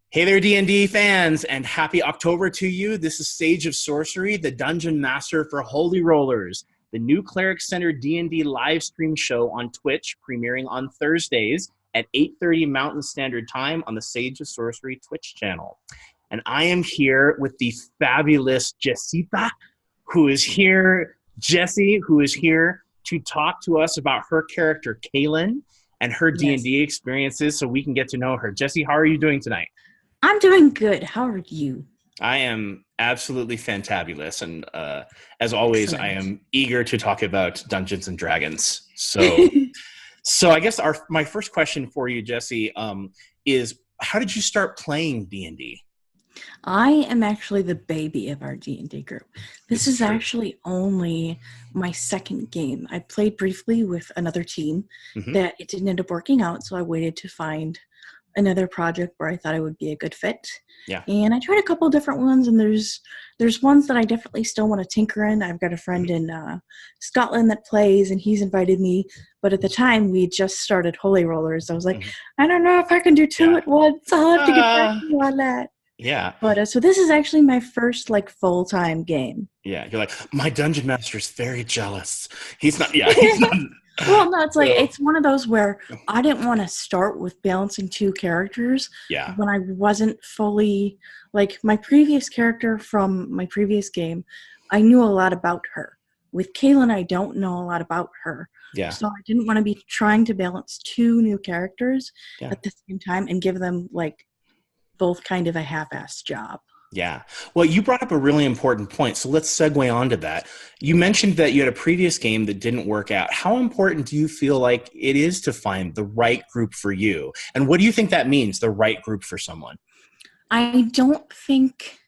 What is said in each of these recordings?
Hey there, D&D fans, and happy October to you. This is Sage of Sorcery, the Dungeon Master for Holy Rollerz, the new cleric-centered D&D live stream show on Twitch, premiering on Thursdays at 8:30 Mountain Standard Time on the Sage of Sorcery Twitch channel. And I am here with the fabulous Jessita, who is here, Jessie, who is here to talk to us about her character, Cailin, and her D&D experiences so we can get to know her. Jessie, how are you doing tonight? I'm doing good. How are you? I am absolutely fantabulous, and as always, Excellent. I am eager to talk about Dungeons and Dragons. So I guess my first question for you, Jessie, is how did you start playing D&D? I am actually the baby of our D&D group. This is actually only my second game. I played briefly with another team that it didn't end up working out, so I waited to find another project where I thought it would be a good fit. Yeah. And I tried a couple different ones, and there's ones that I definitely still want to tinker in. I've got a friend in Scotland that plays, and he's invited me. But at the time, we just started Holy Rollerz. I was like, I don't know if I can do two at once. I'll have to get back to you on that. Yeah. But so this is actually my first full-time game. Yeah. You're like, my dungeon master is very jealous. He's not. Yeah. He's not. Well, no, it's one of those where I didn't want to start with balancing two characters when I wasn't fully, my previous character from my previous game, I knew a lot about her. With Cailin, I don't know a lot about her. Yeah. So I didn't want to be trying to balance two new characters at the same time and give them, both kind of a half-assed job. Yeah. Well, you brought up a really important point, so let's segue on to that. You mentioned that you had a previous game that didn't work out. How important do you feel like it is to find the right group for you? And what do you think that means, the right group for someone? I don't think,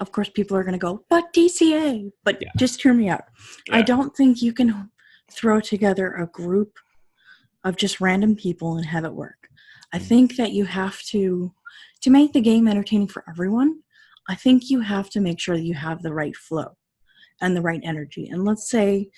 of course, people are going to go, but DCA, but just hear me out. Yeah. I don't think you can throw together a group of just random people and have it work. I think that you have to make the game entertaining for everyone, I think you have to make sure that you have the right flow and the right energy. And let's say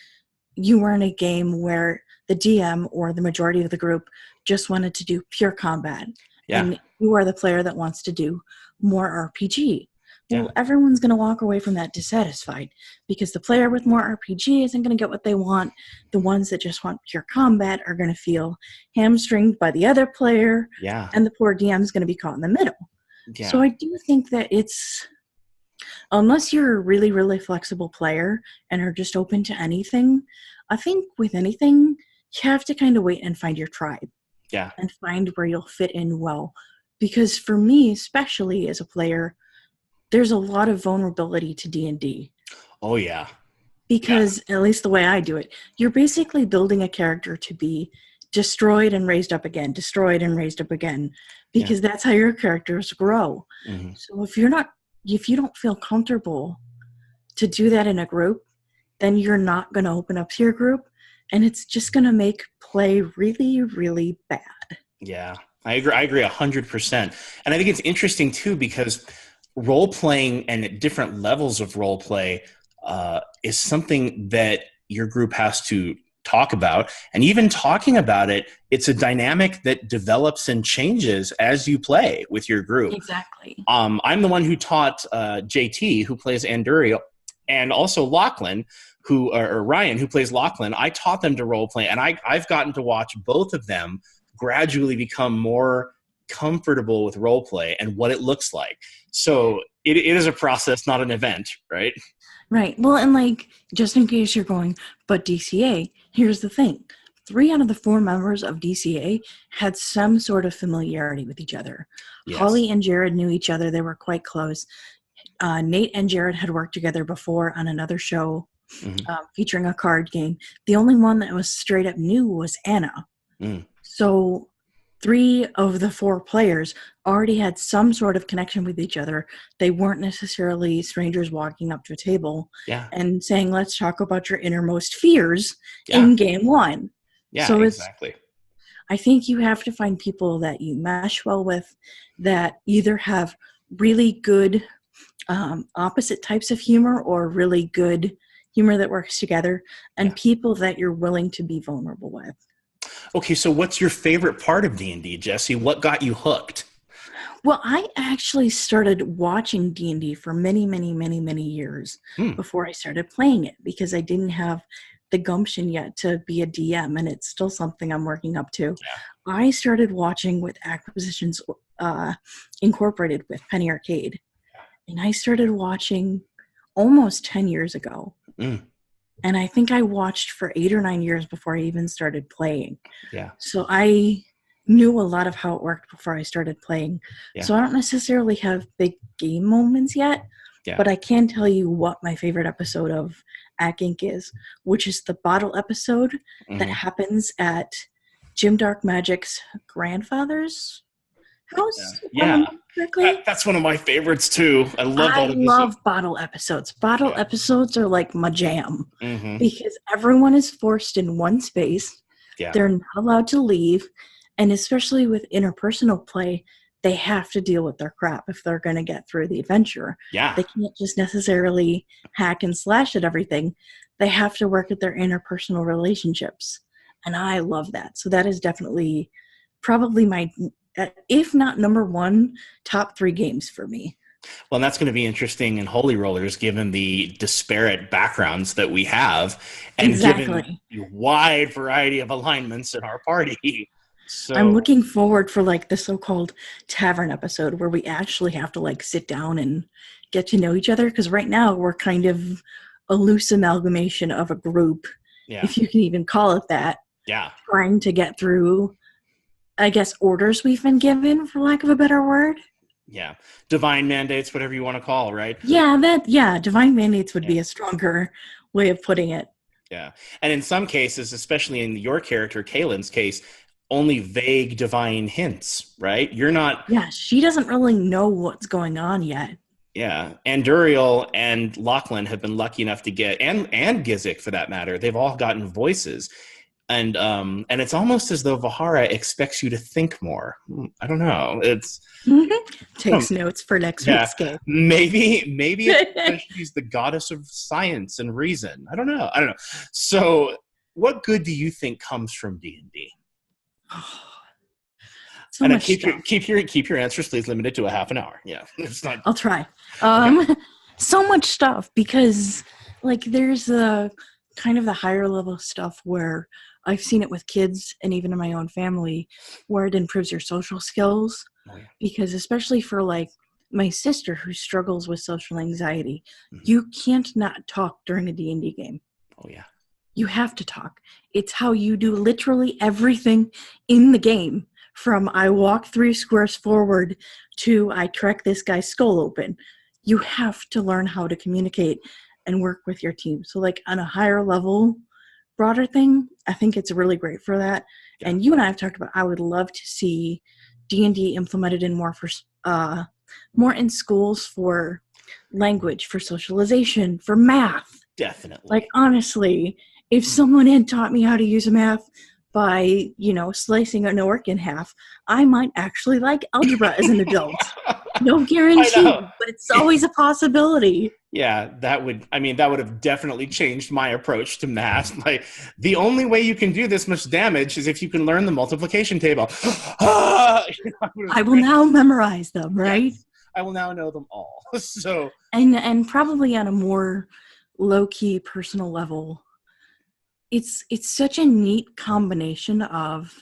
you were in a game where the DM or the majority of the group just wanted to do pure combat. Yeah. And you are the player that wants to do more RPG. Well, everyone's going to walk away from that dissatisfied because the player with more RPG isn't going to get what they want. The ones that just want pure combat are going to feel hamstringed by the other player. Yeah. And the poor DM is going to be caught in the middle. Yeah. So I do think that it's, unless you're a really, really flexible player and are just open to anything, I think with anything, you have to kind of wait and find your tribe. Yeah. And find where you'll fit in well. Because for me, especially as a player, there's a lot of vulnerability to D&D. Oh, yeah. Because, at least the way I do it, you're basically building a character to be destroyed and raised up again, destroyed and raised up again, because that's how your characters grow. So if you don't feel comfortable to do that in a group, then you're not going to open up to your group, and it's just going to make play really, really bad. Yeah, I agree 100%. And I think it's interesting, too, because role-playing and different levels of role-play is something that your group has to talk about, and even talking about it, it's a dynamic that develops and changes as you play with your group. Exactly. I'm the one who taught JT, who plays Anduriel, and also Lachlan, or Ryan, who plays Lachlan. I taught them to role play, and I've gotten to watch both of them gradually become more comfortable with role play and what it looks like. So it is a process, not an event, right? Right. Well, and just in case you're going, but DCA, here's the thing. 3 out of the 4 members of DCA had some sort of familiarity with each other. Yes. Holly and Jared knew each other. They were quite close. Nate and Jared had worked together before on another show featuring a card game. The only one that was straight up new was Anna. So 3 of the 4 players already had some sort of connection with each other. They weren't necessarily strangers walking up to a table and saying, let's talk about your innermost fears in game 1. Yeah, so exactly. I think you have to find people that you mesh well with, that either have really good opposite types of humor or really good humor that works together, and people that you're willing to be vulnerable with. Okay, so what's your favorite part of D&D, Jessie? What got you hooked? Well, I actually started watching D&D for many, many, many, many years before I started playing it because I didn't have the gumption yet to be a DM, and it's still something I'm working up to. Yeah. I started watching with Acquisitions Incorporated with Penny Arcade, and I started watching almost 10 years ago. And I think I watched for 8 or 9 years before I even started playing. Yeah. So I knew a lot of how it worked before I started playing. Yeah. So I don't necessarily have big game moments yet, but I can tell you what my favorite episode of Ack Inc. is, which is the bottle episode that happens at Jim Dark Magic's grandfather's house. Yeah. That's one of my favorites too. I love bottle episodes. Bottle episodes are like my jam because everyone is forced in one space. Yeah. They're not allowed to leave. And especially with interpersonal play, they have to deal with their crap if they're going to get through the adventure. Yeah. They can't just necessarily hack and slash at everything. They have to work at their interpersonal relationships. And I love that. So that is definitely probably my, if not number one, top 3 games for me. Well, and that's going to be interesting in Holy Rollers, given the disparate backgrounds that we have and given the wide variety of alignments in our party. So I'm looking forward for like the so-called tavern episode where we actually have to like sit down and get to know each other, because right now we're kind of a loose amalgamation of a group, if you can even call it that. Yeah. Trying to get through, I guess, orders we've been given, for lack of a better word. Yeah. Divine mandates, whatever you want to call, right? Yeah, divine mandates would be a stronger way of putting it. Yeah. And in some cases, especially in your character, Cailin's case, only vague divine hints, right? You're not... Yeah, she doesn't really know what's going on yet. Yeah. And Duriel and Lachlan have been lucky enough to get, and Gizik for that matter, they've all gotten voices. And it's almost as though Vahara expects you to think more. I don't know. It's takes notes for next week's game. Maybe it's because she's the goddess of science and reason. I don't know. So, what good do you think comes from D&D? So and much keep your answers please limited to a half an hour. Yeah, it's not. I'll try. So much stuff, because like there's the kind of the higher level stuff where I've seen it with kids and even in my own family where it improves your social skills. Because especially for like my sister who struggles with social anxiety, you can't not talk during a D&D game. Oh yeah. You have to talk. It's how you do literally everything in the game. From I walk 3 squares forward to I crack this guy's skull open. You have to learn how to communicate and work with your team. So like on a higher level, broader thing, I think it's really great for that. Yeah. And you and I have talked about, I would love to see D&D implemented in more in schools for language, for socialization, for math. Definitely. Like honestly, if someone had taught me how to use a math by, slicing an orc in half, I might actually like algebra as an adult. No guarantee, but it's always a possibility. Yeah, that would have definitely changed my approach to math. Like, the only way you can do this much damage is if you can learn the multiplication table. I will now memorize them, right? Yes, I will now know them all. So and probably on a more low-key personal level, it's such a neat combination of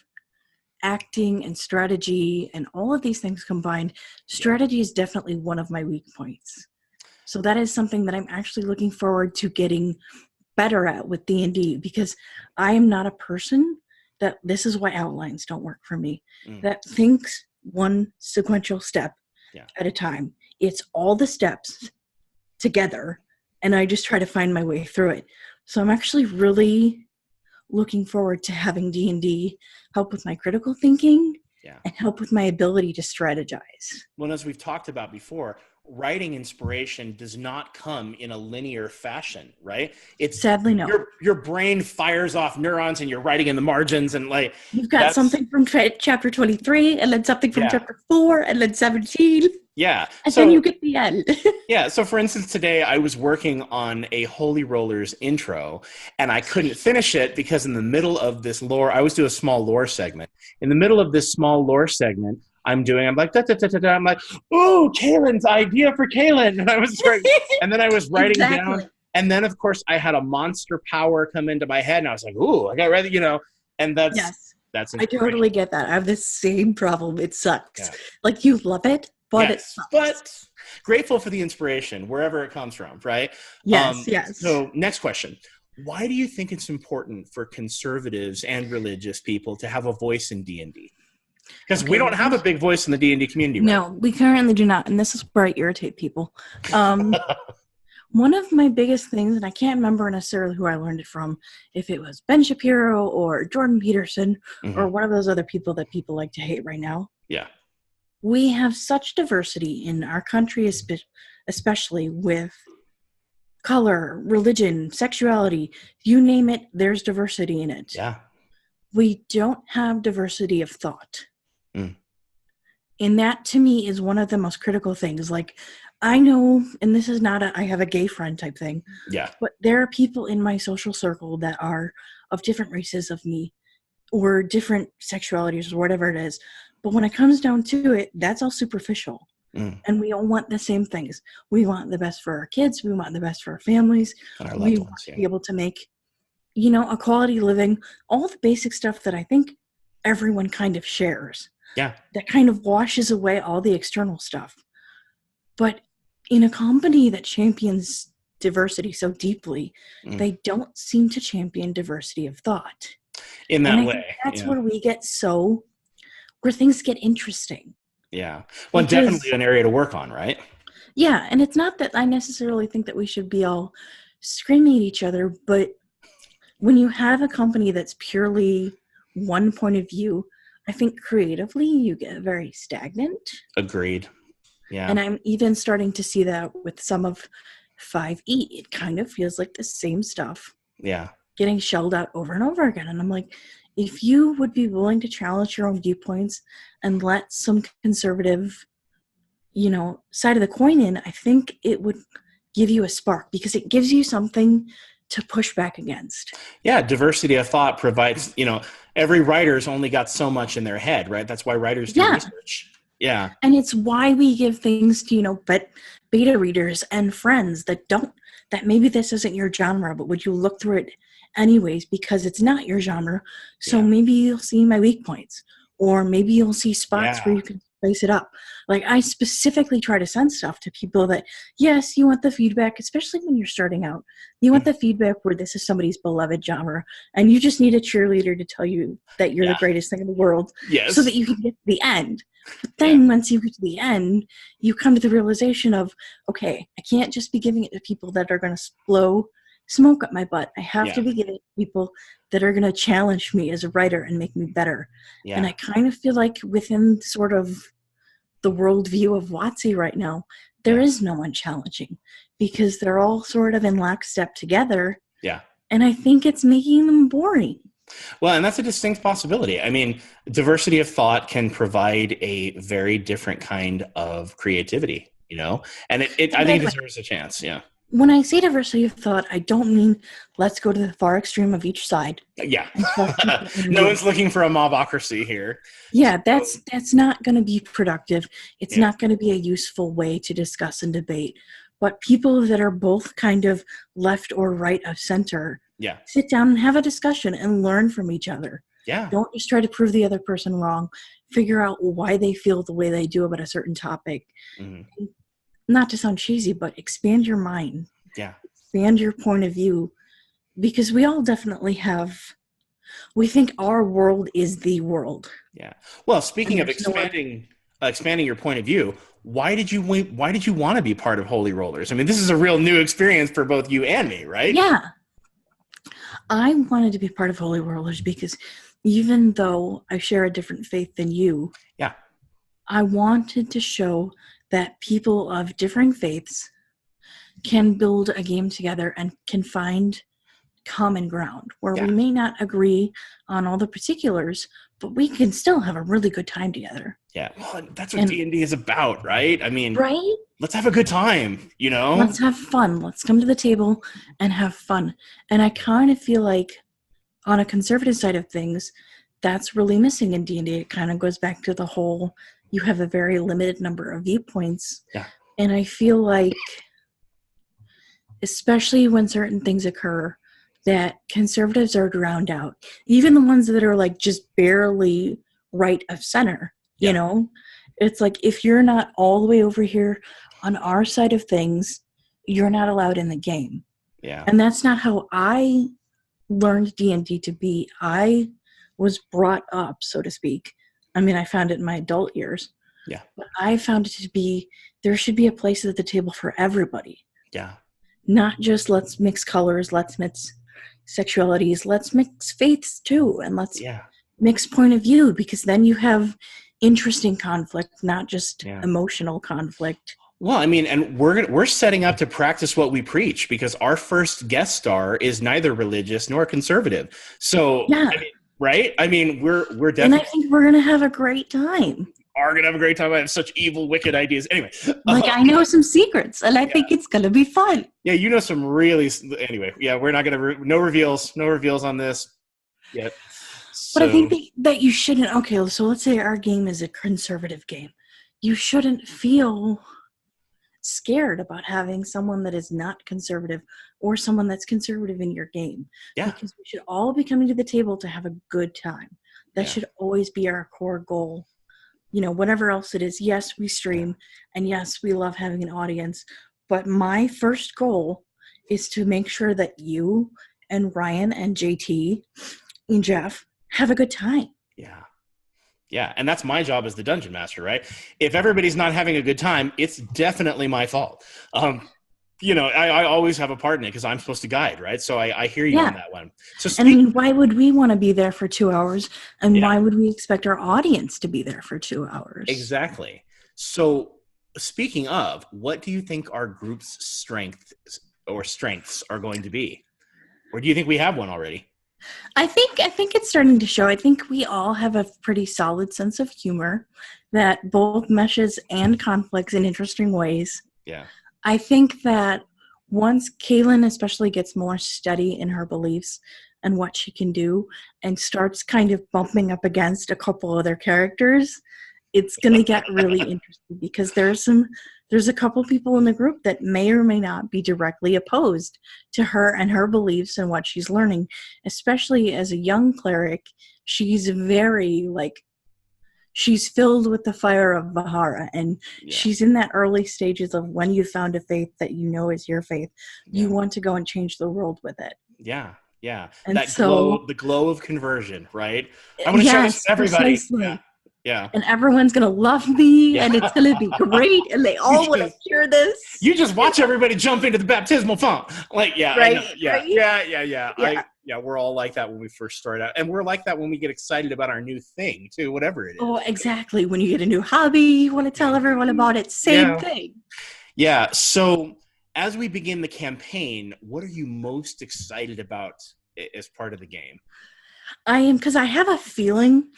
acting and strategy and all of these things combined. Strategy is definitely one of my weak points. So that is something that I'm actually looking forward to getting better at with D&D, because I am not a person that, this is why outlines don't work for me, that thinks one sequential step at a time. It's all the steps together, and I just try to find my way through it. So I'm actually really looking forward to having D&D help with my critical thinking and help with my ability to strategize. Well, as we've talked about before, writing inspiration does not come in a linear fashion, right? It's sadly no. Your brain fires off neurons and you're writing in the margins, and like you've got something from chapter 23 and then something from chapter 4 and then 17. Yeah. And then you get the end. Yeah. So for instance, today I was working on a Holy Rollers intro and I couldn't finish it because in the middle of this lore, I always do a small lore segment. In the middle of this small lore segment, I'm like, da, da, da, da, da. I'm like, ooh, Cailin's idea for Cailin. And I was and then I was writing down. And then, of course, I had a monster power come into my head. And I was like, ooh, I got ready, you know. And that's I totally get that. I have the same problem. It sucks. Yeah. Like, you love it, but it sucks. But grateful for the inspiration, wherever it comes from, right? Yes, yes. So next question. Why do you think it's important for conservatives and religious people to have a voice in D&D? Because we don't have a big voice in the D&D community, right? No, we currently do not, and this is where I irritate people. One of my biggest things, and I can't remember necessarily who I learned it from, if it was Ben Shapiro or Jordan Peterson or one of those other people that people like to hate right now. Yeah. We have such diversity in our country, especially with color, religion, sexuality, you name it, there's diversity in it. Yeah. We don't have diversity of thought. And that, to me, is one of the most critical things. Like, I know, and this is not I have a gay friend type thing. Yeah. But there are people in my social circle that are of different races of me or different sexualities or whatever it is. But when it comes down to it, that's all superficial. And we all want the same things. We want the best for our kids. We want the best for our families. We want to be able to make, you know, a quality living, all the basic stuff that I think everyone kind of shares. Yeah. That kind of washes away all the external stuff. But in a company that champions diversity so deeply, they don't seem to champion diversity of thought. In that way. That's where we get where things get interesting. Yeah. Well, definitely an area to work on, right? Yeah. And it's not that I necessarily think that we should be all screaming at each other, but when you have a company that's purely one point of view, I think creatively you get very stagnant. Agreed. Yeah. And I'm even starting to see that with some of 5e. It kind of feels like the same stuff. Yeah. Getting shelled out over and over again. And I'm like, if you would be willing to challenge your own viewpoints and let some conservative, you know, side of the coin in, I think it would give you a spark because it gives you something to push back against. Yeah, diversity of thought provides, you know, every writer's only got so much in their head, right? That's why writers do research. Yeah. And it's why we give things to, you know, beta readers and friends that maybe this isn't your genre, but would you look through it anyways because it's not your genre. So maybe you'll see my weak points or maybe you'll see spots where you can spice it up. Like I specifically try to send stuff to people that, yes, you want the feedback, especially when you're starting out. You want the feedback where this is somebody's beloved genre and you just need a cheerleader to tell you that you're the greatest thing in the world so that you can get to the end. But then once you get to the end, you come to the realization of, okay, I can't just be giving it to people that are going to blow smoke up my butt. I have to be giving it to people that are going to challenge me as a writer and make me better. Yeah. And I kind of feel like within sort of the worldview of WotC right now, there is no one challenging because they're all sort of in lockstep together. Yeah. And I think it's making them boring. Well, and that's a distinct possibility. I mean, diversity of thought can provide a very different kind of creativity, you know, and it I think it deserves a chance. Yeah. When I say diversity of thought, I don't mean let's go to the far extreme of each side. Yeah. No one's looking for a mobocracy here. Yeah, that's not going to be productive. It's not going to be a useful way to discuss and debate. But people that are both kind of left or right of center, sit down and have a discussion and learn from each other. Yeah. Don't just try to prove the other person wrong. Figure out why they feel the way they do about a certain topic. Mm-hmm. Not to sound cheesy, but expand your mind. Yeah. Expand your point of view. Because we all definitely we think our world is the world. Yeah. Well, speaking of expanding your point of view, why did you want to be part of Holy Rollerz? I mean, this is a real new experience for both you and me, right? Yeah. I wanted to be part of Holy Rollerz because even though I share a different faith than you, I wanted to show that people of differing faiths can build a game together and can find common ground where we may not agree on all the particulars, but we can still have a really good time together. Yeah, well, that's what D&D is about, right? I mean, right? Let's have a good time, you know? Let's have fun. Let's come to the table and have fun. And I kind of feel like on a conservative side of things, that's really missing in D&D. It kind of goes back to the whole you have a very limited number of viewpoints. Yeah. And I feel like, especially when certain things occur, that conservatives are drowned out. Even the ones that are like just barely right of center, you know? It's like, if you're not all the way over here on our side of things, you're not allowed in the game. Yeah. And that's not how I learned D&D to be. I was brought up, so to speak. I mean, I found it in my adult years. Yeah. But I found it to be, there should be a place at the table for everybody. Yeah. Not just let's mix colors, let's mix sexualities, let's mix faiths too, and let's mix point of view, because then you have interesting conflict, not just emotional conflict. Well, I mean, and we're setting up to practice what we preach, because our first guest star is neither religious nor conservative. So, I mean, right? I mean, we're definitely, and I think we're gonna have a great time. Are gonna have a great time. I have such evil, wicked ideas. Anyway, like I know some secrets, and I think it's gonna be fun. Yeah, you know some really. Anyway, yeah, we're not gonna no reveals on this yet. So. But I think that you shouldn't. Okay, so let's say our game is a conservative game. You shouldn't feel scared about having someone that is not conservative or someone that's conservative in your game. Yeah. Because we should all be coming to the table to have a good time. That should always be our core goal. You know, whatever else it is, yes, we stream, and yes, we love having an audience, but my first goal is to make sure that you and Ryan and JT and Jeff have a good time. Yeah. Yeah, and that's my job as the Dungeon Master, right? If everybody's not having a good time, it's definitely my fault. You know, I always have a part in it because I'm supposed to guide, right? So I hear you on that one. So I mean, why would we want to be there for 2 hours? And why would we expect our audience to be there for 2 hours? Exactly. So speaking of, what do you think our group's strengths are going to be? Or do you think we have one already? I think it's starting to show. I think we all have a pretty solid sense of humor that both meshes and conflicts in interesting ways. Yeah. I think that once Cailin especially gets more steady in her beliefs and what she can do and starts kind of bumping up against a couple other characters, it's going to get really interesting, because there's a couple people in the group that may or may not be directly opposed to her and her beliefs and what she's learning. Especially as a young cleric, she's very she's filled with the fire of Vahara, and she's in that early stages of when you found a faith that you know is your faith. You want to go and change the world with it. Yeah, yeah. And that so, the glow of conversion, right? I want to show this to everybody. Precisely. Yeah. And everyone's going to love me, and it's going to be great, and they all want to hear this. You just watch everybody jump into the baptismal font. Like, right? Yeah, we're all like that when we first start out. And we're like that when we get excited about our new thing, too, whatever it is. Oh, exactly. When you get a new hobby, you want to tell everyone about it. Same thing. Yeah, so as we begin the campaign, what are you most excited about as part of the game? I am, because I have a feeling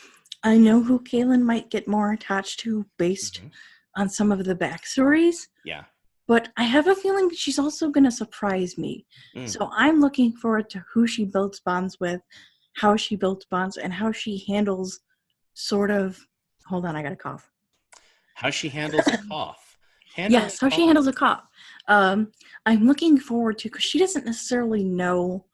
I know who Cailin might get more attached to based on some of the backstories. Yeah. But I have a feeling she's also going to surprise me. So I'm looking forward to who she builds bonds with, how she builds bonds, and how she handles hold on, I got a cough. How she handles a cough. How she handles a cough. I'm looking forward to, because she doesn't necessarily know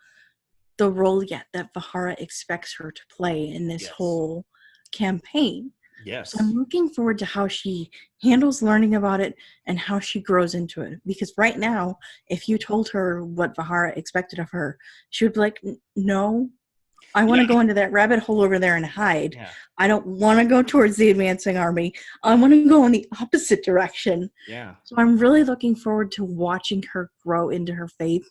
the role yet that Vahara expects her to play in this whole campaign. Yes. So I'm looking forward to how she handles learning about it and how she grows into it. Because right now, if you told her what Vahara expected of her, she would be like, no, I want to go into that rabbit hole over there and hide. Yeah. I don't want to go towards the advancing army. I want to go in the opposite direction. Yeah. So I'm really looking forward to watching her grow into her faith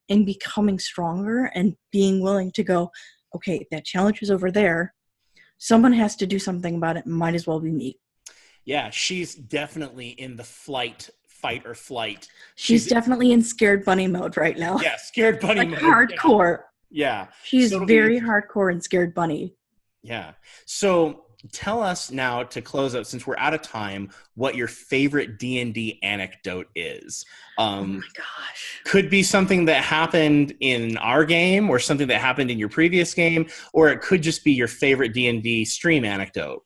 and becoming stronger and being willing to go, okay, that challenge is over there. Someone has to do something about it. Might as well be me. Yeah, she's definitely in the fight or flight. She's definitely in scared bunny mode right now. Yeah, scared bunny mode. Hardcore. Yeah. She's very hardcore and scared bunny. Yeah. So tell us now, to close out, since we're out of time, what your favorite D&D anecdote is. Oh my gosh. Could be something that happened in our game or something that happened in your previous game, or it could just be your favorite D&D stream anecdote.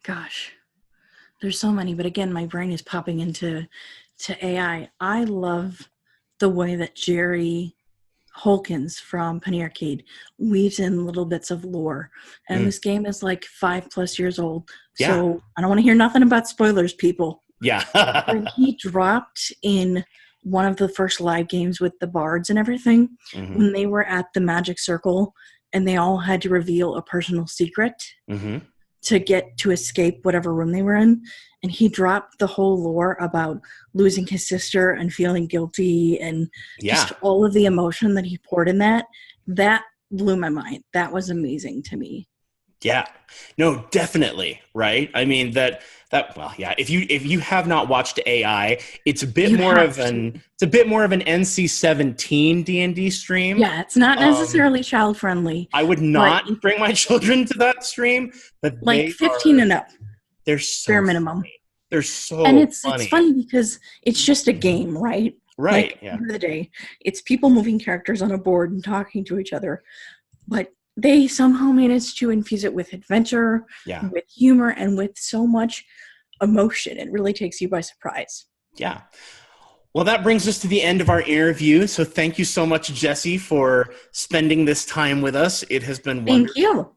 Gosh. There's so many, but again, my brain is popping into AI. I love the way that Jerry Holkins from Penny Arcade weaves in little bits of lore. And this game is like 5+ years old. So I don't want to hear nothing about spoilers, people. Yeah. When he dropped in one of the first live games with the bards and everything, when they were at the magic circle and they all had to reveal a personal secret to get to escape whatever room they were in, and he dropped the whole lore about losing his sister and feeling guilty and just all of the emotion that he poured in that blew my mind. That was amazing to me. Yeah, no, definitely. Right. I mean well, yeah, if you have not watched AI, it's a bit more of an NC-17 D&D stream. Yeah, it's not necessarily child friendly. I would not bring my children to that stream, but like 15 and up. They're so bare minimum. They're so and it's funny. It's funny because it's just a game, right? Right. At the end of the day, it's people moving characters on a board and talking to each other, but they somehow managed to infuse it with adventure, with humor, and with so much emotion. It really takes you by surprise. Yeah. Well, that brings us to the end of our interview. So thank you so much, Jessie, for spending this time with us. It has been wonderful. Thank you.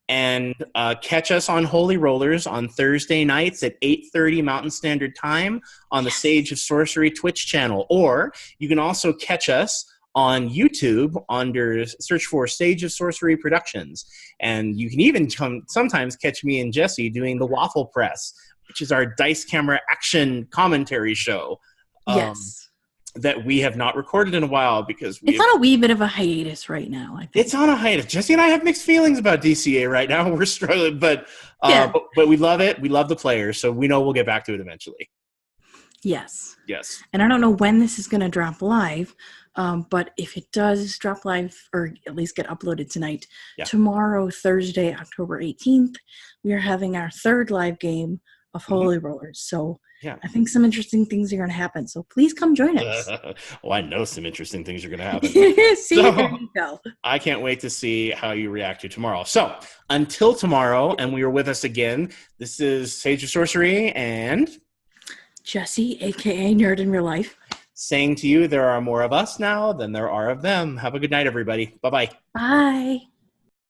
And catch us on Holy Rollerz on Thursday nights at 8:30 Mountain Standard Time on the Sage of Sorcery Twitch channel. Or you can also catch us on YouTube under search for Sage of Sorcery Productions. And you can even sometimes catch me and Jessie doing the Waffle Press, which is our dice camera action commentary show. Yes. That we have not recorded in a while because it's on a wee bit of a hiatus right now. I think. It's on a hiatus. Jessie and I have mixed feelings about DCA right now. We're struggling, but we love it. We love the players, so we know we'll get back to it eventually. Yes. Yes. And I don't know when this is going to drop live, but if it does drop live or at least get uploaded tonight, tomorrow, Thursday, October 18th, we are having our third live game of Holy Rollerz. So I think some interesting things are going to happen. So please come join us. Well, I know some interesting things are going to happen. There you go. I can't wait to see how you react to tomorrow. So until tomorrow, and we are with us again, this is Sage of Sorcery and Jessie, a.k.a. Nerd in Real Life, saying to you, there are more of us now than there are of them. Have a good night, everybody. Bye-bye. Bye.